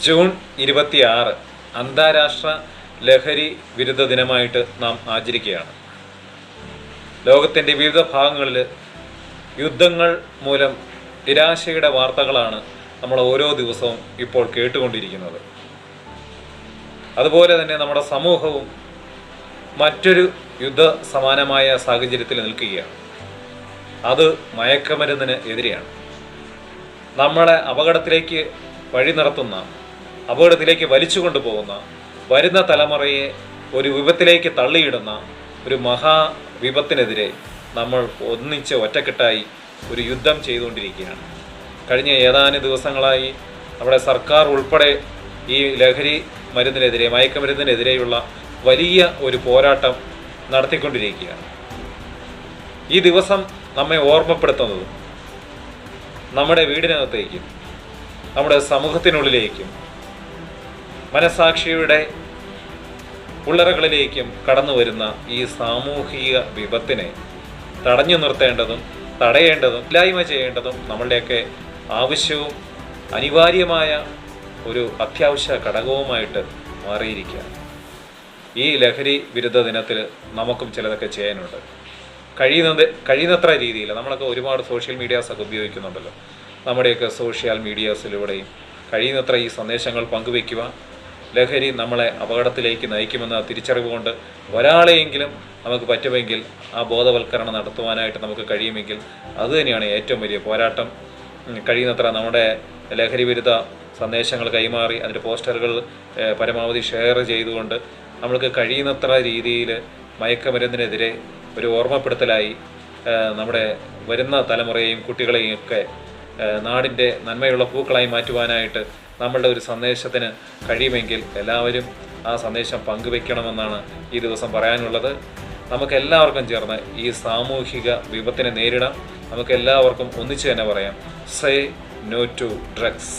June 26 അന്താരാഷ്ട്ര ലഹരി വിരുദ്ധ ദിനമായിട്ട് നാം ആചരിക്കുകയാണ്. ലോകത്തിൻ്റെ വിവിധ ഭാഗങ്ങളിൽ യുദ്ധങ്ങൾ മൂലം നിരാശയുടെ വാർത്തകളാണ് നമ്മൾ ഓരോ ദിവസവും ഇപ്പോൾ കേട്ടുകൊണ്ടിരിക്കുന്നത്. അതുപോലെ തന്നെ നമ്മുടെ സമൂഹവും മറ്റൊരു യുദ്ധ സമാനമായ സാഹചര്യത്തിൽ നിൽക്കുകയാണ്. അത് മയക്കുമരുന്നിന് എതിരെയാണ്. നമ്മളെ അപകടത്തിലേക്ക് വഴി നടത്തുന്ന, അപകടത്തിലേക്ക് വലിച്ചു കൊണ്ടുപോകുന്ന, വരുന്ന തലമുറയെ ഒരു വിപത്തിലേക്ക് തള്ളിയിടുന്ന ഒരു മഹാവിപത്തിനെതിരെ നമ്മൾ ഒന്നിച്ച് ഒറ്റക്കെട്ടായി ഒരു യുദ്ധം ചെയ്തുകൊണ്ടിരിക്കുകയാണ്. കഴിഞ്ഞ ഏതാനും ദിവസങ്ങളായി നമ്മുടെ സർക്കാർ ഉൾപ്പെടെ ഈ ലഹരി മരുന്നിനെതിരെ, മയക്കുമരുന്നിനെതിരെയുള്ള വലിയ ഒരു പോരാട്ടം നടത്തിക്കൊണ്ടിരിക്കുകയാണ്. ഈ ദിവസം നമ്മെ ഓർമ്മപ്പെടുത്തുന്നത് നമ്മുടെ വീടിനകത്തേക്കും നമ്മുടെ സമൂഹത്തിനുള്ളിലേക്കും മനസാക്ഷിയുടെ ഉള്ളറകളിലേക്കും കടന്നു വരുന്ന ഈ സാമൂഹിക വിപത്തിനെ തടഞ്ഞു നിർത്തേണ്ടതും തടയേണ്ടതും ഇല്ലായ്മ ചെയ്യേണ്ടതും നമ്മളുടെയൊക്കെ ആവശ്യവും അനിവാര്യമായ ഒരു അത്യാവശ്യ ഘടകവുമായിട്ട് മാറിയിരിക്കുകയാണ്. ഈ ലഹരി വിരുദ്ധ ദിനത്തിൽ നമുക്കും ചിലതൊക്കെ ചെയ്യാനുണ്ട്. കഴിയുന്നത്ര രീതിയിൽ നമ്മളൊക്കെ ഒരുപാട് സോഷ്യൽ മീഡിയാസൊക്കെ ഉപയോഗിക്കുന്നുണ്ടല്ലോ. നമ്മുടെയൊക്കെ സോഷ്യൽ മീഡിയാസിലൂടെയും കഴിയുന്നത്ര ഈ സന്ദേശങ്ങൾ പങ്കുവയ്ക്കുക. ലഹരി നമ്മളെ അപകടത്തിലേക്ക് നയിക്കുമെന്ന തിരിച്ചറിവ് കൊണ്ട് ഒരാളെയെങ്കിലും നമുക്ക് പറ്റുമെങ്കിൽ ആ ബോധവൽക്കരണം നടത്തുവാനായിട്ട് നമുക്ക് കഴിയുമെങ്കിൽ അതുതന്നെയാണ് ഏറ്റവും വലിയ പോരാട്ടം. കഴിയുന്നത്ര നമ്മുടെ ലഹരി വിരുദ്ധ സന്ദേശങ്ങൾ കൈമാറി അതിൻ്റെ പോസ്റ്ററുകൾ പരമാവധി ഷെയർ ചെയ്തുകൊണ്ട് നമ്മൾക്ക് കഴിയുന്നത്ര രീതിയിൽ മയക്കുമരുന്നിനെതിരെ ഒരു ഓർമ്മപ്പെടുത്തലായി നമ്മുടെ വരുന്ന തലമുറയെയും കുട്ടികളെയും ഒക്കെ നാടിൻ്റെ നന്മയുള്ള പൂക്കളായി മാറ്റുവാനായിട്ട് നമ്മളുടെ ഒരു സന്ദേശത്തിന് കഴിയുമെങ്കിൽ എല്ലാവരും ആ സന്ദേശം പങ്കുവെക്കണമെന്നാണ് ഈ ദിവസം പറയാനുള്ളത്. നമുക്കെല്ലാവർക്കും ചേർന്ന് ഈ സാമൂഹിക വിപത്തിനെ നേരിടാം. നമുക്കെല്ലാവർക്കും ഒന്നിച്ചു തന്നെ പറയാം, സേ നോ ടു ഡ്രഗ്സ്.